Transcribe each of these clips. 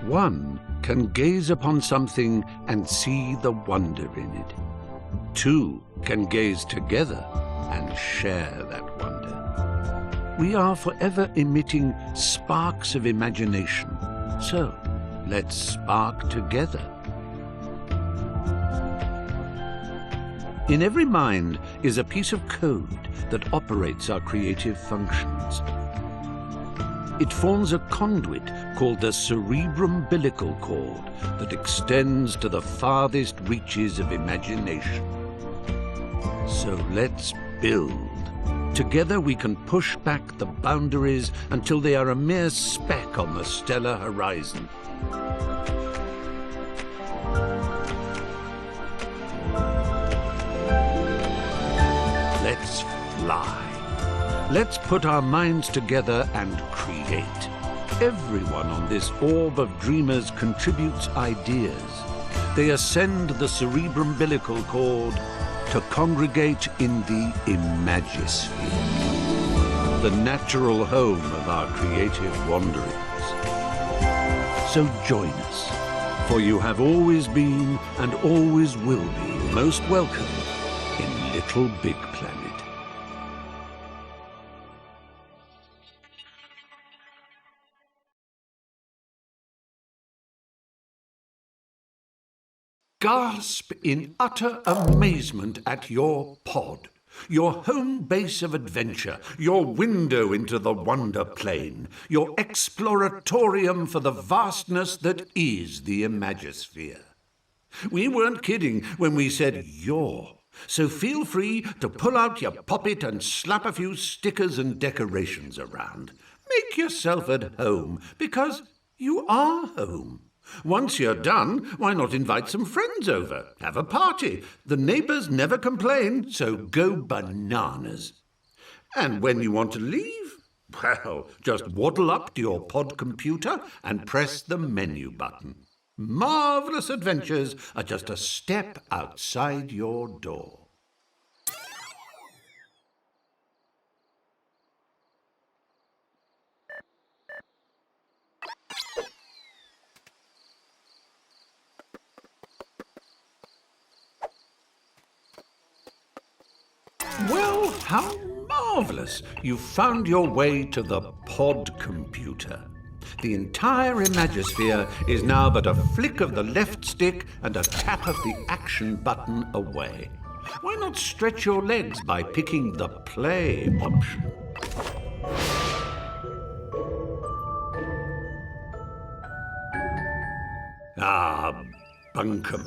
One can gaze upon something and see the wonder in it. Two can gaze together and share that wonder. We are forever emitting sparks of imagination, so let's spark together. In every mind is a piece of code that operates our creative functions. It forms a conduit called the cerebrum-umbilical cord that extends to the farthest reaches of imagination. So let's build. Together we can push back the boundaries until they are a mere speck on the stellar horizon. Let's fly. Let's put our minds together and create. Everyone on this orb of dreamers contributes ideas. They ascend the cerebrum-umbilical cord to congregate in the Imagisphere, the natural home of our creative wanderings. So join us, for you have always been and always will be most welcome in Little Big Planet. Gasp in utter amazement at your pod, your home base of adventure, your window into the wonder plane, your exploratorium for the vastness that is the Imagisphere. We weren't kidding when we said your, so feel free to pull out your poppet and slap a few stickers and decorations around. Make yourself at home, because you are home. Once you're done, why not invite some friends over? Have a party. The neighbors never complain, so go bananas. And when you want to leave, well, just waddle up to your pod computer and press the menu button. Marvelous adventures are just a step outside your door. Well, how marvelous! You've found your way to the pod computer. The entire Imagisphere is now but a flick of the left stick and a tap of the action button away. Why not stretch your legs by picking the play option? Ah, bunkum.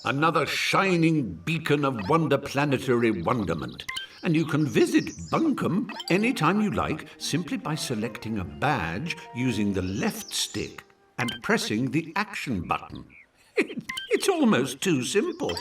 Another shining beacon of wonder-planetary wonderment. And you can visit Bunkum anytime you like simply by selecting a badge using the left stick and pressing the action button. It's almost too simple.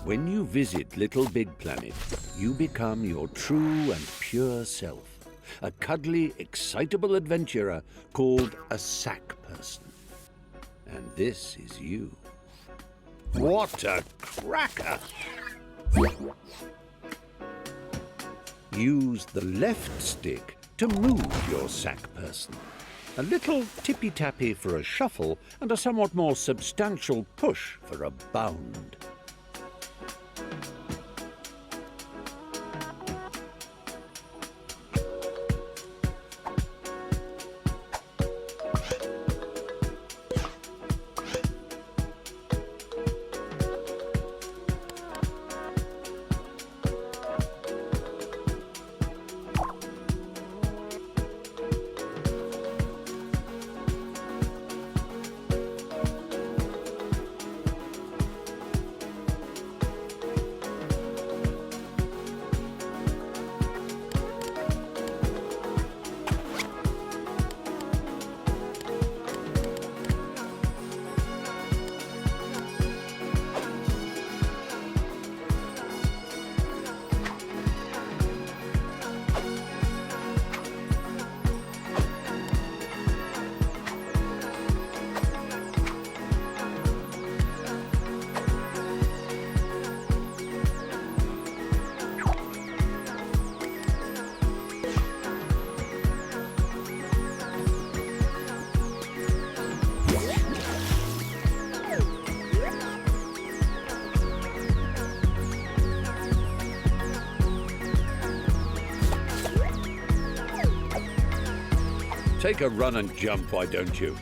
When you visit Little Big Planet, you become your true and pure self, a cuddly, excitable adventurer called a sack person. And this is you. What a cracker! Use the left stick to move your sack person. A little tippy-tappy for a shuffle and a somewhat more substantial push for a bound. Take a run and jump, why don't you?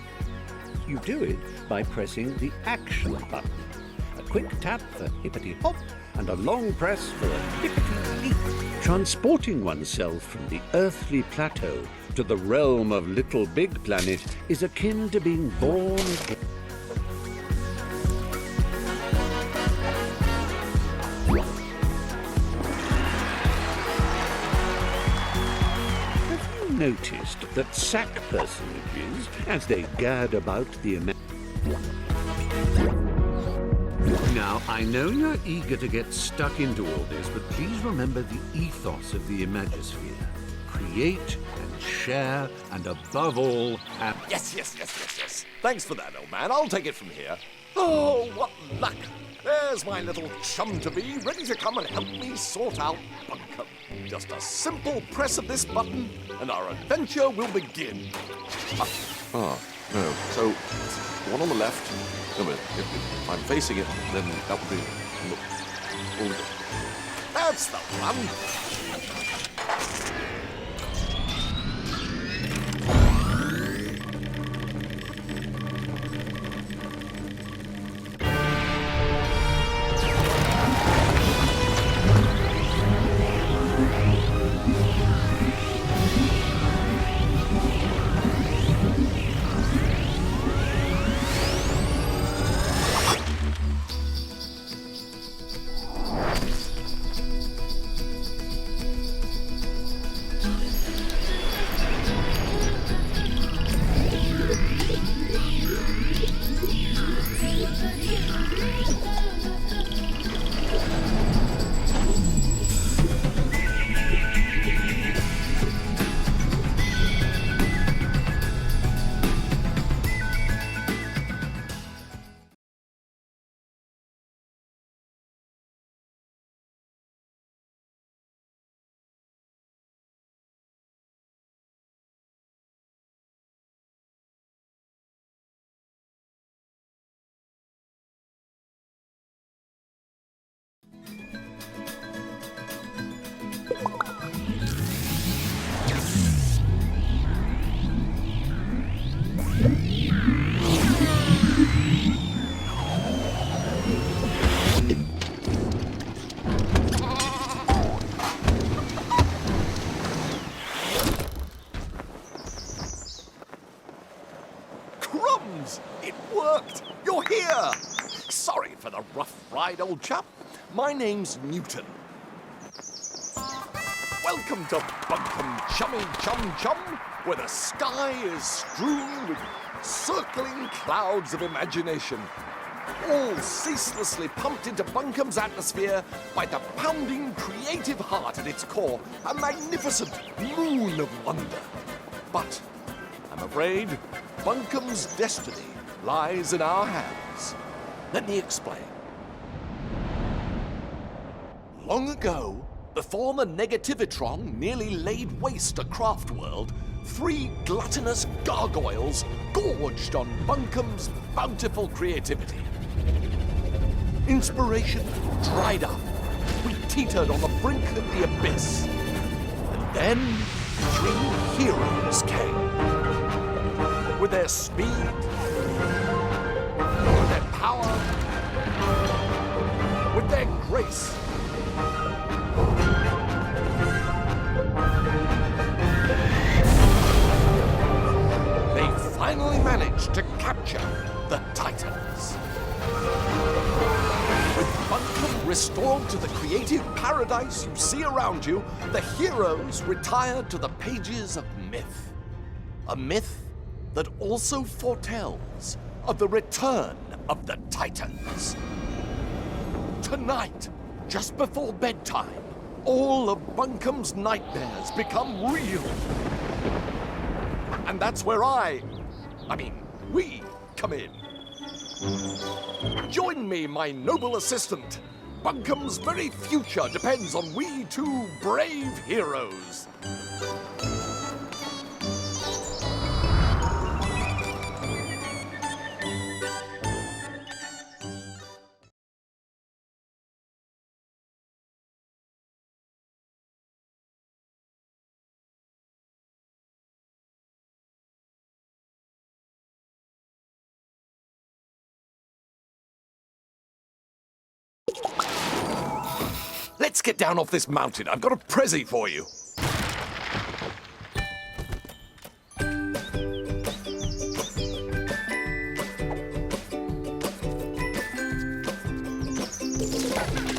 You do it by pressing the action button. A quick tap for hippity-hop and a long press for a hippity-leap. Transporting oneself from the earthly plateau to the realm of LittleBigPlanet is akin to being born again. Noticed that sack personages, as they gad about the Now, I know you're eager to get stuck into all this, but please remember the ethos of the Imagisphere. Create and share, and above all, have... Yes. Thanks for that, old man. I'll take it from here. Oh, what luck! There's my little chum-to-be, ready to come and help me sort out Bunkum. Just a simple press of this button, and our adventure will begin. No. So, the one on the left. No, but if I'm facing it, then that would be... That's the one! Crumbs! It worked! You're here! Sorry for the rough ride, old chap. My name's Newton. Welcome to Bunkum Chummy Chum Chum, where the sky is strewn with circling clouds of imagination, all ceaselessly pumped into Bunkum's atmosphere by the pounding creative heart at its core, a magnificent moon of wonder. But I'm afraid Bunkum's destiny lies in our hands. Let me explain. Long ago, before the Negativitron nearly laid waste a craft world, 3 gluttonous gargoyles gorged on Bunkum's bountiful creativity. Inspiration dried up. We teetered on the brink of the abyss. And then 3 heroes came. With their speed, with their power, with their grace. They finally managed to capture the Titans. With Bunkum restored to the creative paradise you see around you, the heroes retired to the pages of myth. A myth that also foretells of the return of the Titans. Tonight, just before bedtime, all of Bunkum's nightmares become real. And that's where we come in. Join me, my noble assistant. Bunkum's very future depends on we 2 brave heroes. let's get down off this mountain. I've got a pressie for you.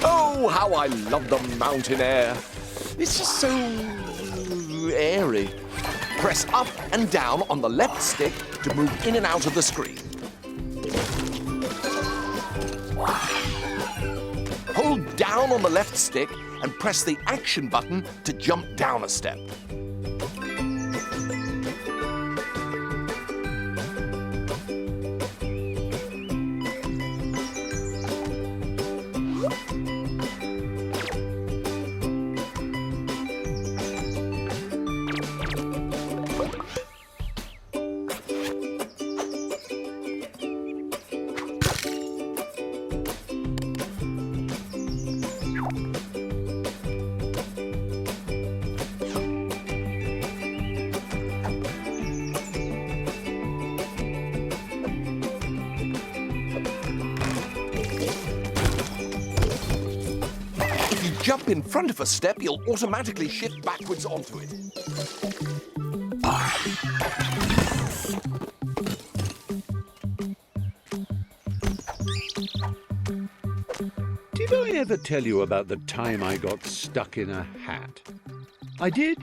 Oh, how I love the mountain air. It's just so airy. Press up and down on the left stick to move in and out of the screen. Hold down on the left stick and press the action button to jump down a step. Jump in front of a step, you'll automatically shift backwards onto it. Did I ever tell you about the time I got stuck in a hat? I did?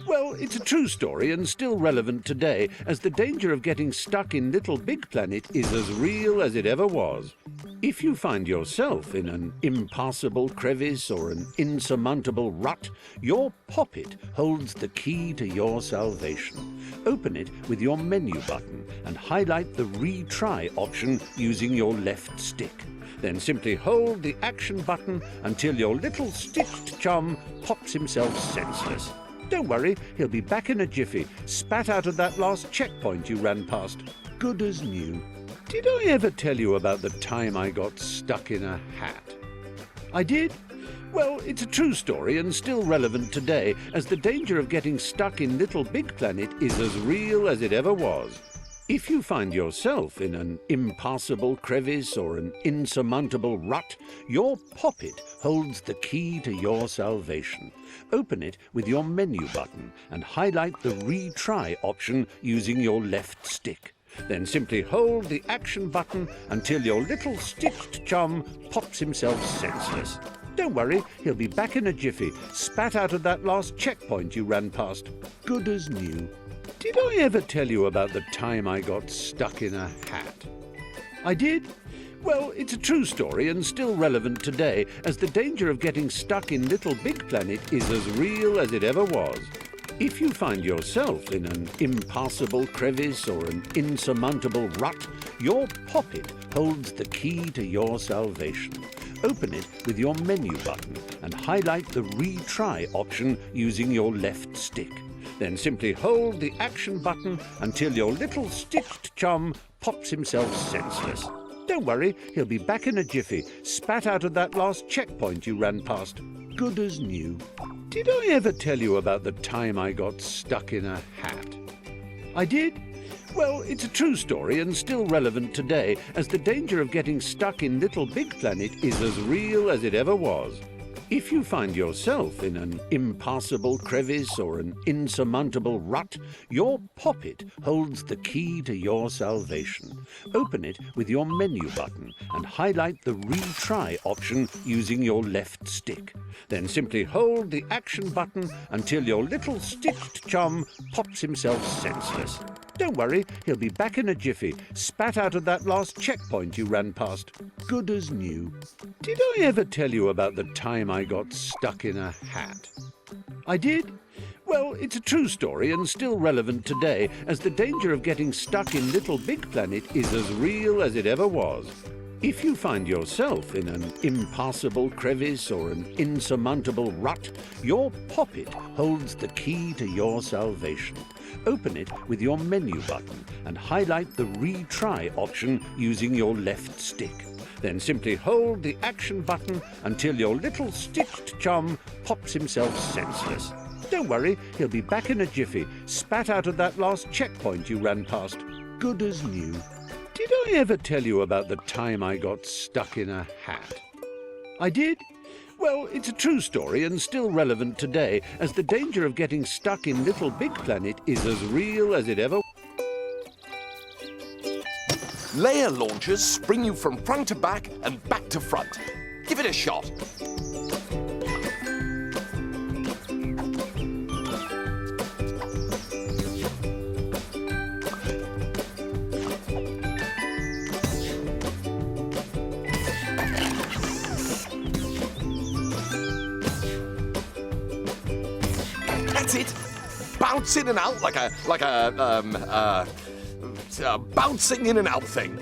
Well, it's a true story and still relevant today, as the danger of getting stuck in LittleBigPlanet is as real as it ever was. If you find yourself in an impassable crevice or an insurmountable rut, your poppet holds the key to your salvation. Open it with your menu button and highlight the retry option using your left stick. Then simply hold the action button until your little stitched chum pops himself senseless. Don't worry, he'll be back in a jiffy, spat out of that last checkpoint you ran past, good as new. Did I ever tell you about the time I got stuck in a hat? I did? Well, it's a true story and still relevant today, as the danger of getting stuck in LittleBigPlanet is as real as it ever was. If you find yourself in an impassable crevice or an insurmountable rut, your poppet holds the key to your salvation. Open it with your menu button and highlight the retry option using your left stick. Then simply hold the action button until your little stitched chum pops himself senseless. Don't worry, he'll be back in a jiffy, spat out of that last checkpoint you ran past, good as new. Did I ever tell you about the time I got stuck in a hat? I did? Well, it's a true story and still relevant today, as the danger of getting stuck in LittleBigPlanet is as real as it ever was. If you find yourself in an impassable crevice or an insurmountable rut, your poppet holds the key to your salvation. Open it with your menu button and highlight the retry option using your left stick. Then simply hold the action button until your little stitched chum pops himself senseless. Don't worry, he'll be back in a jiffy, spat out of that last checkpoint you ran past, good as new. Did I ever tell you about the time I got stuck in a hat? I did? Well, it's a true story and still relevant today, as the danger of getting stuck in LittleBigPlanet is as real as it ever was. If you find yourself in an impassable crevice or an insurmountable rut, your poppet holds the key to your salvation. Open it with your menu button and highlight the retry option using your left stick. Then simply hold the action button until your little stitched chum pops himself senseless. Don't worry, he'll be back in a jiffy, spat out of that last checkpoint you ran past, good as new. Did I ever tell you about the time I got stuck in a hat? I did? Well, it's a true story and still relevant today, as the danger of getting stuck in LittleBigPlanet is as real as it ever was. If you find yourself in an impassable crevice or an insurmountable rut, your poppet holds the key to your salvation. Open it with your menu button and highlight the retry option using your left stick. Then simply hold the action button until your little stitched chum pops himself senseless. Don't worry, he'll be back in a jiffy, spat out of that last checkpoint you ran past, good as new. Did I ever tell you about the time I got stuck in a hat? I did? Well, it's a true story and still relevant today, as the danger of getting stuck in LittleBigPlanet is as real as it ever. Layer launchers spring you from front to back and back to front. Give it a shot. That's it. Bounce in and out like a bouncing in and out thing.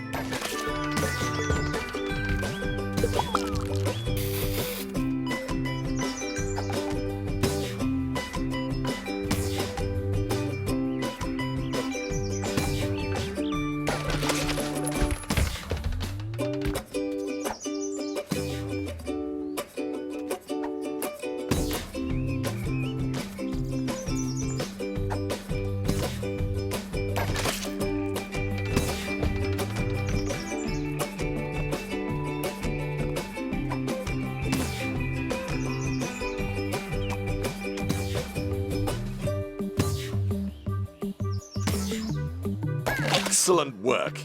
Excellent work.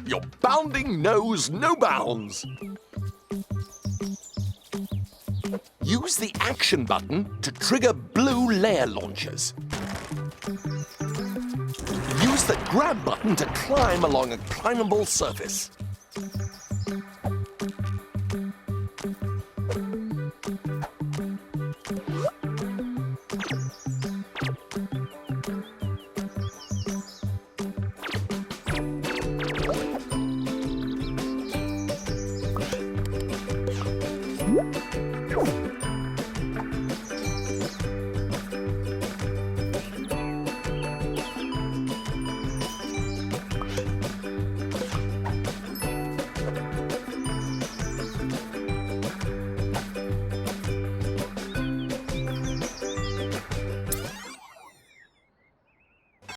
Your bounding knows no bounds. Use the action button to trigger blue layer launchers. Use the grab button to climb along a climbable surface.